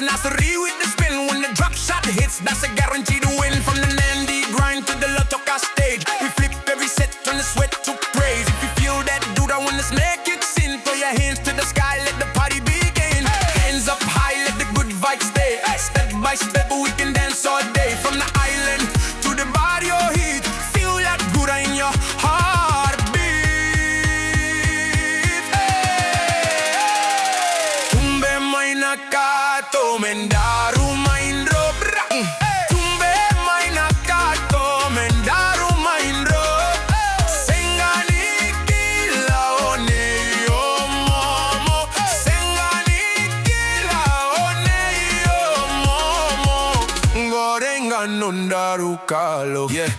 tenacity with the spin. When the drop shot hits, that's a guaranteed win. From the Nandi grind to the Lotoka stage, we flip every set, turn the sweat to praise. If you feel that dude, I when the snare kicks in, throw your hands to the sky, let the party begin. Hands up high, let the good vibes stay. Step by step, we can dance all day. From the island to the barrio heat, feel that good in your heartbeat. Tumbe maina kato mendaru maindro. Tumbe maina kato mendaru maindro. Sengani kila one yo momo. Sengani kila one yo momo. Gorenga nundaru kalo. Yeah.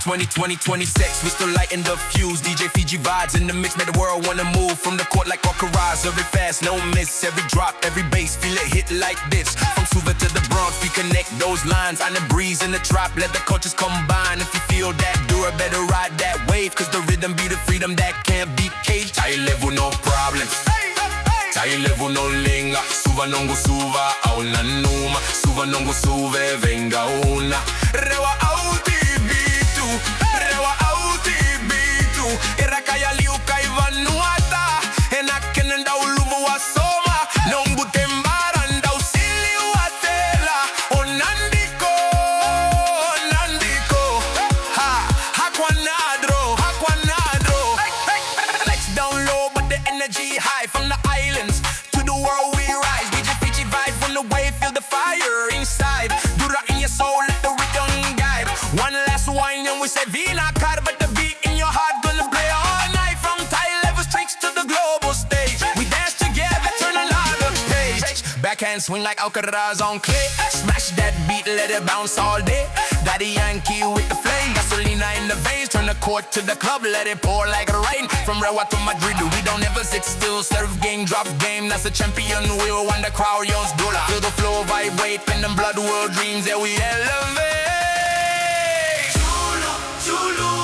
2020, 26, we still lighting the fuse. DJFijiVibes in the mix, made the world wanna move. From the court like cornerstone, every fast, no miss. Every drop, every bass, feel it hit like this. From Suva to the Bronx, we connect those lines. On the breeze in the trap, let the cultures combine. If you feel that, do it, better ride that wave. Cause the rhythm be the freedom that can't be caged. I live with no problems. I live with no linga. Suva nongo suva, auna numa. Suva nongo suve, venga una. Rewa auti. Rewa auti bitu Irakaya liuka ivanuata Enakenen da uluvu wa soma Nongu tembaran da usili watela Onandiko, Nandiko Hakwanadro Let's down low but the energy high. From the islands to the world we rise. DJFijiVibes on the way, feel the fire inside. Dura in your soul, let the rhythm guide. One last wine and we say Vina car, but the beat in your heart gonna play all night. From Thai level streets to the global stage, we dance together, turn another page. Backhand swing like Alcaraz on clay. Smash that beat, let it bounce all day. Daddy Yankee with the flame, gasolina in the veins. Turn the court to the club, let it pour like rain. From Rewa to Madrid, we don't ever sit still. Serve game, drop game, that's a champion. We will won the crowd, yours dollar. Feel the flow, vibrate, pen them blood world dreams, yeah we elevate. Chulu, Chulu.